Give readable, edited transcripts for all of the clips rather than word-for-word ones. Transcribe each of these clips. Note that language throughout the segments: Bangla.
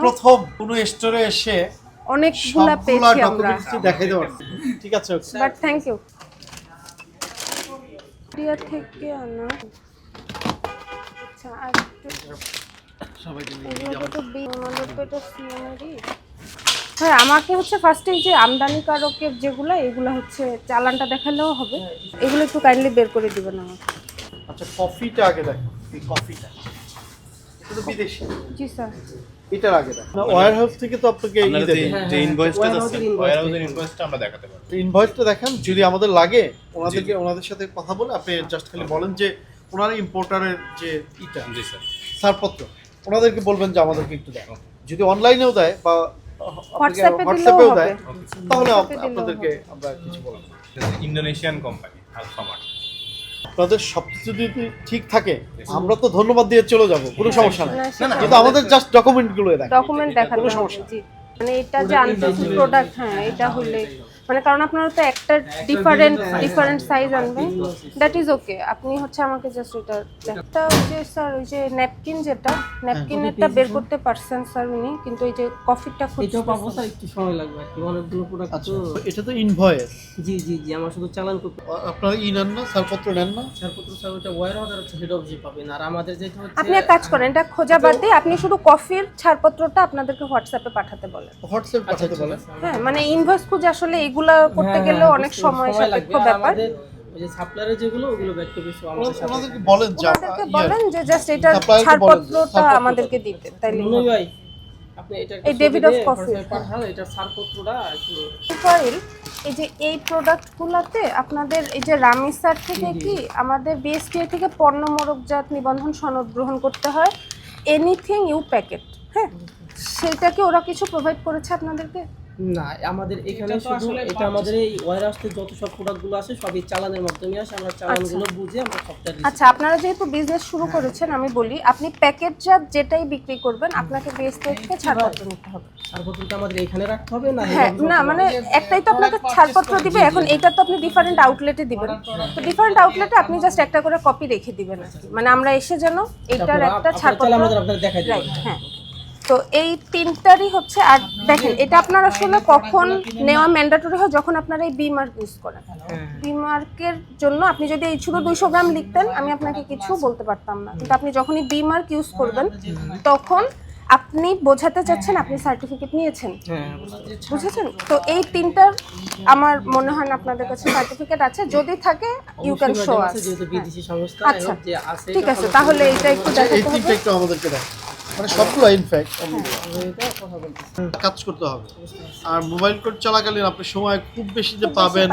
প্রথম কোনো স্টোরে এসে অনেকগুলা পেয়েছি আমরা। দেখাই দেব। ঠিক আছে, বাট থ্যাংক ইউ। ইন্ডিয়া থেকে আনা। আচ্ছা, আর সবাইকে হ্যাঁ, আমাকে হচ্ছে ফার্স্টে এই যে আমদানিকারকের যেগুলো, এগুলো হচ্ছে চালানটা দেখালেও হবে। এগুলো একটু কাইন্ডলি বের করে দিবেন আমাকে। আচ্ছা, কফিটা আগে দেখো। এই কফিটা এটা তো বিদেশি। জি স্যার। এটার আগে দেখো। ওয়্যার হাউস থেকে তো আপনাকে এই দেবে যে ইনভয়েসটা আছে, ওয়্যার হাউসের ইনভয়েসটা আমরা দেখাতে পারবো। ইনভয়েসটা দেখেন, যদি আমাদের লাগে ওনাদের সাথে কথা বলে আপনি জাস্ট খালি বলেন যে ওনার ইম্পোর্টারের যে ইটা, জি স্যার, ছাড়পত্র ওনাদেরকে বলবেন যে আমাদেরকে একটু দেয়। যদি অনলাইনেও দেয় বা হোয়াটসঅ্যাপেও দেয়, তাহলে আপনাদেরকে আমরা কিছু বলবো। Indonesian company Alfamart. আপনাদের সবকিছু যদি ঠিক থাকে আমরা তো ধন্যবাদ দিয়ে চলে যাব, কোনো সমস্যা নেই। কিন্তু আমাদের জাস্ট ডকুমেন্টগুলো দেখান, ডকুমেন্ট দেখাতে কোনো হবে। সমস্যা জি, মানে এটা যে আনতেছি প্রোডাক্ট, হ্যাঁ এটা হলে মানে কারণ আপনারা তো একটা ডিফারেন্ট সাইজ আনবেন, দ্যাট ইজ ওকে। আপনি হচ্ছে আমাকে জাস্ট এটা একটা ওই যে স্যার ওই যে ন্যাপকিন, যেটা ন্যাপকিনেরটা বের করতে পারছেন স্যার উনি, কিন্তু এই যে কফিটা এটাও পাবো স্যার, একটু সময় লাগবে আর কি, অনেকগুলো প্রোডাক্ট। আচ্ছা, এটা তো ইনভয়েস। জি জি জি, আমার শুধু চালান করতে। আপনারা নেন না, ছাড়পত্র নেন না? ছাড়পত্র স্যার ওটা ওয়্যার হাউস আর হেড অফিসে পাবেন, আর আমাদের যেটা হচ্ছে আপনি এক কাজ করেন, এটা খোঁজা বাদ দিয়ে আপনি শুধু কফির ছাড়পত্রটা আপনাদেরকে হোয়াটসঅ্যাপে পাঠাতে বলেন। হোয়াটসঅ্যাপ পাঠাতে বলেন। হ্যাঁ, মানে ইনভয়েস খুঁজে আসলে এগুলা করতে গেলে অনেক সময় সাপেক্ষ ব্যাপার। ওই যে সাপ্লায়ারের যেগুলো ওগুলো ব্যাক টু বেস আমাদের সাথে ওনাদেরকে বলেন যে ওনাদেরকে বলেন যে জাস্ট এটা ছাড়পত্রটা আমাদেরকে দিতে, তাইলে নুই ভাই আপনি এটা এই ডেভিড অফ কফি পাঠান, এটা ছাড়পত্রটা একটু ফাইল। এই যে এই প্রোডাক্টগুলোতে আপনাদের এই যে রামিসার থেকে কি আমাদের বিএসটিআই থেকে পণ্য মোড়কজাত নিবন্ধন সনদ গ্রহণ করতে হয়, এনিথিং ইউ প্যাকেট। হ্যাঁ, সেটা কি ওরা কিছু প্রোভাইড করেছে আপনাদেরকে? না, আমাদের এখানে শুধু এটা আমাদের এই ওয়্যার হাউসে যত সব প্রোডাক্টগুলো আসে সবই চালানের মাধ্যমে আসে, আমরা চালানগুলো বুঝে আমরা সবটা দিই। আচ্ছা, আপনারা যেহেতু বিজনেস শুরু করেছেন, আমি বলি আপনি প্যাকেটজাত যেটাই বিক্রি করবেন আপনাকে বিএসটিআই থেকে ছাড়পত্র নিতে হবে। ছাড়পত্রটা আমাদের এখানে রাখতে হবে না? হ্যাঁ, না মানে একটাই তো আপনাকে ছাড়পত্র দিবে, এখন এটা তো আপনি ডিফারেন্ট আউটলেটে দিবেন, তো ডিফারেন্ট আউটলেটে আপনি জাস্ট একটা করে কপি রেখে দিবেন আর কি। মানে আমরা এসে যেন এইটার একটা ছাড়পত্র আপনাদের দেখাই দিই। রাইট, হ্যাঁ। তো এই তিনটারই হচ্ছে। আর দেখেন, এটা আপনার আসলে কখন নেওয়া ম্যান্ডেটরি হয়, যখন আপনারা এই বি মার্ক ইউজ করেন। বি মার্কের জন্য আপনি যদি এই শুধু 200 গ্রাম লিখতেন আমি আপনাকে কিছু বলতে পারতাম না, কিন্তু আপনি যখনই বি মার্ক ইউজ করবেন তখন আপনি বোঝাতে চাচ্ছেন আপনি সার্টিফিকেট নিয়েছেন। বুঝেছেন? তো এই তিনটার আমার মনে হয় না আপনাদের কাছে সার্টিফিকেট আছে, যদি থাকে ইউ ক্যান শো আস। যেহেতু বিদেশি সংস্থা আচ্ছা, যে আছে, ঠিক আছে, তাহলে এটা একটু দেখাতে এই হবে। তিনটা একটু আমাদেরকে দেখ, মানে সবগুলো ইনফ্যাক্ট কাজ করতে হবে। আর মোবাইল কোড চলাকালীন আপনি সময় খুব বেশি যে পাবেন,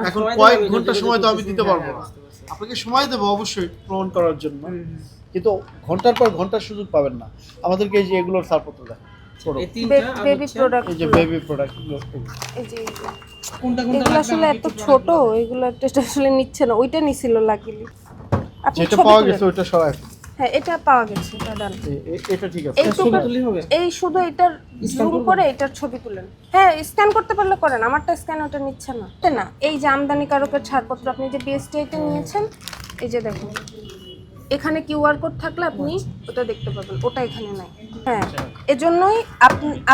এখন কয়েক ঘন্টা সময় তো আমি দিতে পারবো না। আপনাকে সময় দেবো অবশ্যই প্রমাণ করার জন্য, কিন্তু ঘন্টার পর ঘন্টার সুযোগ পাবেন না। আমাদেরকে এই যে এগুলোর ছাড়পত্র দেন, এই তিনটা বেবি প্রোডাক্ট, এই যে বেবি প্রোডাক্ট এই যে এগুলো আসলে এত ছোট, এগুলো টেস্ট আসলে নিচ্ছে না। ওইটা নিছিল লাকিলি, আপনি যেটা ছবি পাওয়া তুলেন। গেছে ওইটা সরাই। হ্যাঁ, এটা পাওয়া গেছে, এটা ডান। এটা ঠিক আছে। এই শুধু এটার জুম করে এটার ছবি তুলেন। হ্যাঁ, স্ক্যান করতে পারলে করেন, আমারটা স্ক্যান ওটা নিচ্ছে না। না, এই যে আমদানিকারকের ছাড়পত্র আপনি যে বিএসটিআইতে নিয়েছেন, এই যে দেখুন এখানে কিউআর কোড থাকলে আপনি ওটা দেখতে পাবেন, ওটা এখানে নাই। হ্যাঁ, এজন্যই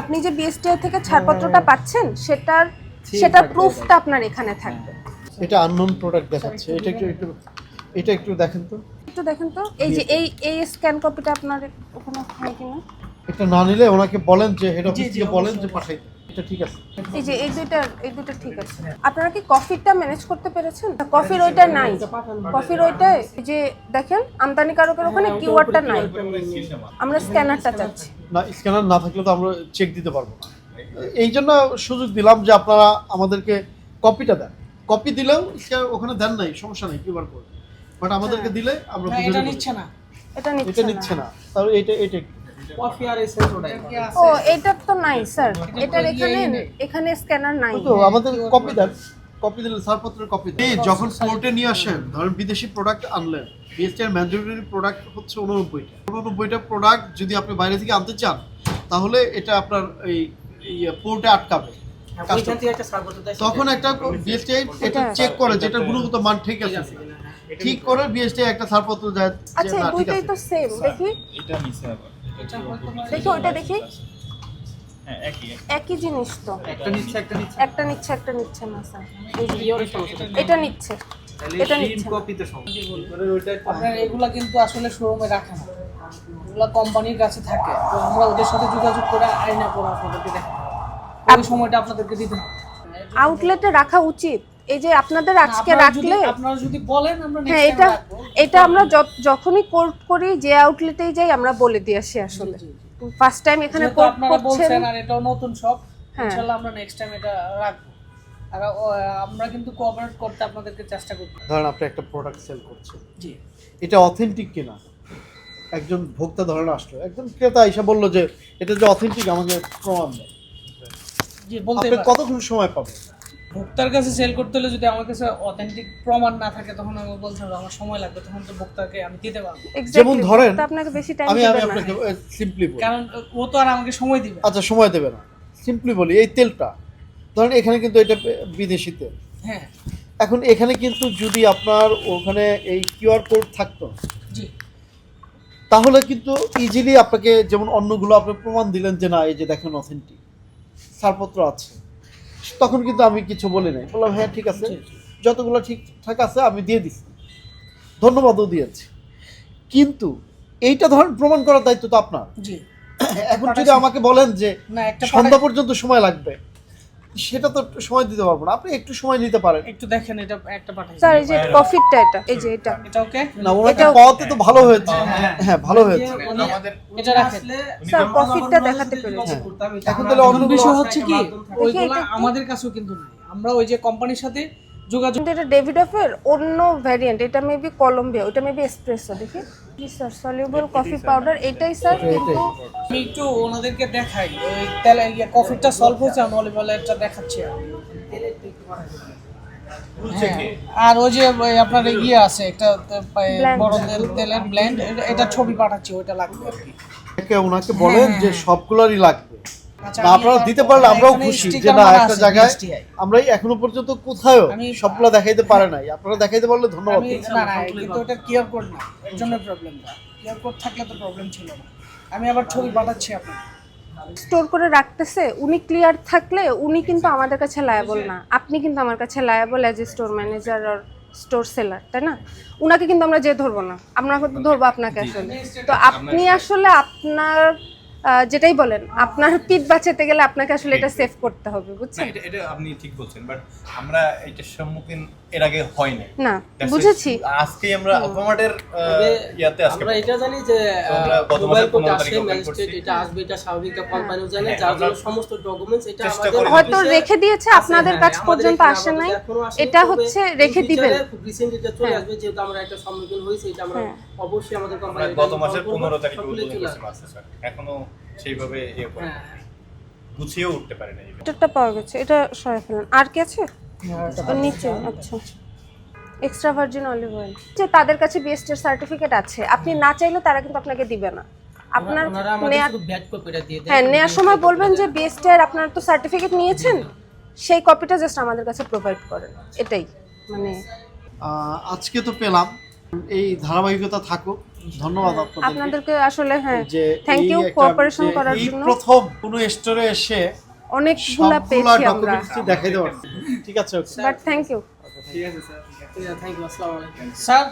আপনি যে বিএসটিআই থেকে ছাড়পত্রটা পাচ্ছেন সেটার প্রুফটা আপনার এখানে থাকবে। এটা আননোন প্রোডাক্ট দেখাচ্ছে, এটা একটু দেখেন তো। একটু দেখেন তো, এই যে এই স্ক্যান কপিটা আপনার ওখানে হয় কিনা। এটা না নিলে ওনাকে বলেন যে হেড অফিস থেকে বলেন যে পাঠাই। এটা ঠিক আছে। এই যে এই দুইটা ঠিক আছে। আপনারা কি কফিটা ম্যানেজ করতে পেরেছেন? কফির ওইটা নাই, কফির ওইটা এই যে দেখেন আমদানিকারকের ওখানে কিউআরটা নাই, আমরা স্ক্যানারটা চাচ্ছি। না, স্ক্যানার না থাকলে তো আমরা চেক দিতে পারবো না। এই জন্য সুযোগ দিলাম যে আপনারা আমাদেরকে কপিটা দেন। কপি দিলেও ওখানে দেন নাই, সমস্যা নেই, কিউআর কোড, বাট আমাদেরকে দিলে আমরা এটা নিচ্ছে না, এটা নিচ্ছে না। তাহলে এটা কফি আর এসেন্স ওটাই। ও, এটা তো নাই স্যার, এটার এখানে স্ক্যানার নাই তো আমাদের কপি দেন। কপি দিলে ছাড়পত্রের কপি দেন। যখন পোর্টে নিয়ে আসেন, ধরেন বিদেশি প্রোডাক্ট আনলেন, বিএসটিআই ম্যান্ডেটরি প্রোডাক্ট হচ্ছে 89টা প্রোডাক্ট যদি আপনি বাইরে থেকে আনতে চান তাহলে এটা আপনার এই পোর্টে আটকাবে। তখন একটা বিএসটিআই এটা চেক করে যেটা গুণগত মান ঠিক আছে, ঠিক করে বিএসটিআই একটা ছাড়পত্র দেয়। আচ্ছা, দুইটাই তো সেম। দেখি এটা নিচে আবার দেখি ওইটা দেখি। হ্যাঁ একই একই জিনিস তো, একটা নিচ্ছে একটা নিচ্ছে একটা নিচ্ছে না স্যার। এই যে ইয়ারের সমস্যা এটা নিচ্ছে, তাহলে এটা ডিম নিচ্ছে না। কপিতে সমস্যা আপনার এগুলা কিন্তু আসলে শোরুমে রাখে না, এগুলা কোম্পানির কাছে থাকে। তো আমরা ওদের সাথে যোগাযোগ করে আইনা করে আপনাদেরকে দেখাবো, ওই সময়টা আপনাদেরকে দিতে হবে। আউটলেটে রাখা উচিত। এই যে আপনাদের আজকে রাখলে, আপনারা যদি বলেন আমরা হ্যাঁ next time এটা রাখবো। এটা আমরা যখনই কোর্ট করি, যে আউটলেটেই যাই আমরা বলে দিয়ে আসি আসলে। ফার্স্ট টাইম এখানে যেহেতু কোর্ট আপনারা করছেন, বলছেন আর এটাও নতুন শপ, হ্যাঁ। ইনশাআল্লাহ আমরা নেক্সট টাইম এটা রাখবো। আর আমরা কিন্তু কোঅপারেট করতে আপনাদেরকে চেষ্টা করব। ধরেন আপনি একটা প্রোডাক্ট সেল করছেন, জি এটা অথেন্টিক কিনা, একজন ভোক্তা ধরেন আসলো, একজন ক্রেতা এসে বললো যে এটা যে অথেন্টিক আমাকে প্রমাণ দেয়, জি বলতে আপনি পারেন। কতক্ষণ সময় পাবেন? ভোক্তার কাছে সেল করতে হলে যদি আমার কাছে অথেন্টিক প্রমাণ না থাকে তখন আমি বলতে হবে আমার সময় লাগবে, তখন তো ভোক্তাকে আমি দিতে পারবো না। Exactly, যেমন ধরেন, তো আপনাকে বেশি টাইম আমি দিবে না। আপনাকে সিম্পলি বলি, কারণ ও তো আর আমাকে সময় দিবে না। আচ্ছা সময় দেবে না, সিম্পলি বলি এই তেলটা ধরেন এখানে কিন্তু এটা বিদেশি তেল, হ্যাঁ এখন এখানে কিন্তু যদি আপনার ওখানে এই কিউআর কোড থাকতো জি তাহলে কিন্তু ইজিলি আপনাকে, যেমন অন্যগুলো আপনি প্রমাণ দিলেন যে না এই যে দেখেন অথেন্টিক ছাড়পত্র আছে, তখন কিন্তু আমি কিছু বলি নাই, বললাম হ্যাঁ ঠিক আছে, যতগুলো ঠিকঠাক আছে আমি দিয়ে দিচ্ছি, ধন্যবাদও দিয়েছি। কিন্তু এইটা ধরেন প্রমাণ করার দায়িত্ব তো আপনার। জি এখন যদি আমাকে বলেন যে না একটা সন্ধ্যা পর্যন্ত সময় লাগবে, সেটা তো সময় দিতে পারবো না, আপনি একটু সময় নিতে পারেন। একটু দেখেন এটা একটা পাঠাই স্যার এই যে প্রফিটটা, এটা এই যে এটা এটা ওকে না ওনাকে এটাও- পাওয়াতে তো ভালো হয়েছে, হ্যাঁ ভালো হয়েছে। আমাদের এটা রাখেন। স্যার প্রফিটটা দেখাতে পেরেছি। এখন তাহলে এখন অন্যগুলো বিষয় হচ্ছে কি দেখি ওইগুলা এটা একটু। আমাদের কাছেও কিন্তু নাই, আমরা ওই যে কোম্পানির সাথে যোগাযোগ। কিন্তু এটা ডেভিডফের অন্য ভ্যারিয়েন্ট, এটা মেবি কলম্বিয়া, ওটা মেবি এসপ্রেসো। দেখি জি স্যার, সলিউবল কফি পাউডার এটাই স্যার, কিন্তু আমি একটু ওনাদেরকে দেখাই ওই তেল কফিটা সলভ হয়েছে, আমি অলিভ অয়েলটা দেখাচ্ছি আমি। হ্যাঁ, আর ওই যে ওই আপনার ইয়ে আছে একটা Blend. বড় তেলের ব্লেন্ড, এটা ছবি পাঠাচ্ছি, ওইটা লাগবে আর কি। ওনাকে বলেন যে সবগুলোরই লাগবে, আচ্ছা, না আমি আপনারা তারপর- দিতে পারলে আমরাও এখানে খুশি যে sticker না মারা একটা আছে, জায়গায় BSTI আমরা এখনো পর্যন্ত কোথাও আমি- সবগুলো দেখাইতে পারে নাই, আপনারা দেখাইতে পারলে ধন্যবাদ। আমি না না কিন্তু ওটা কিউআর কোড না, এর জন্য প্রবলেমটা। কিউআর কোড থাকলে তো প্রবলেম ছিল না। আমি আবার ছবি পাঠাচ্ছি আপনাকে। স্টোর করে রাখতেছে, উনি ক্লিয়ার থাকলে উনি কিন্তু আমাদের কাছে লায়াবল না, আপনি কিন্তু আমার কাছে liable as a store manager আর স্টোর সেলার, তাই না? উনাকে কিন্তু আমরা যে ধরবো না, আমরা কিন্তু ধরবো আপনাকে আসলে। তো আপনি আসলে আপনার যেটাই বলেন, আপনার পিঠ বাঁচাতে গেলে আপনাকে আসলে এটা সেভ করতে হবে, না বুঝছেন? এটা আপনি ঠিক বলছেন, বাট আমরা এটার সম্মুখীন এর আগে হয় নাই। না That's বুঝেছি, why আজকে আমরা অটোমেটের ইয়াতে আজকে আমরা এটা জানি যে আমরা গত মোবাইল মাসের কোড 15 আসে, তারিখে open ম্যাজিস্ট্রেট করছি। এটা আসবে, এটা স্বাভাবিক কোম্পানিও জানে, হ্যাঁ, যার আমরা জন্য সমস্ত ডকুমেন্টস এটা চেষ্টা আমাদের করি। হয়তো অফিসে রেখে দিয়েছে, আছে, আপনাদের হ্যাঁ, কাছ আমাদের পর্যন্ত এখানে আসে নাই, এখনো আসেনি, এটা তবে হচ্ছে in রেখে দিবেন। future-এ খুব রিসেন্ট এটা চলে হ্যাঁ। আসবে, যেহেতু আমরা একটা সম্মুখীন হয়েছি, এটা আমরা হ্যাঁ। অবশ্যই আমাদের আমরা কোম্পানি গত মাসের 15 তারিখে উদ্বোধন করছি মাস্টার স্যার, এখনো সেইভাবে ইয়ে করে হ্যাঁ গুছিয়েও উঠতে পারে না। এটারটা পাওয়া গেছে, এটা সরাই ফেলেন। আর কি আছে ওর নিচে? আচ্ছা, এক্সট্রা ভার্জিন অলিভ অয়েল, যে তাদের কাছে বিএসটি সার্টিফিকেট আছে, আপনি না চাইলে তারা কিন্তু আপনাকে দিবে না। আপনার ওনারা আমাদের নেয়ার, শুধু ব্যাড কপিটা দিয়ে দেয়। হ্যাঁ নেয়ার সময় বলবেন যে বিএসটি এর আপনার তো সার্টিফিকেট নিয়েছেন, সেই কপিটা জাস্ট আমাদের কাছে প্রোভাইড করেন, এটাই মানে। আজকে তো পেলাম, এই ধারাবাহিকতা থাকুক, ধন্যবাদ আপনাদেরকে আপনাদেরকে আসলে হ্যাঁ যে থ্যাংক এই ইউ একটা- কোঅপারেশন যে করার এই জন্য। প্রথম কোনো স্টোরে এসে অনেকগুলা সবগুলা পেয়েছি আমরা, ডকুমেন্টস দেখাইতে পারছি। ঠিক আছে, okay. But thank you. Thank you, আসসালামু আলাইকুম। স্যার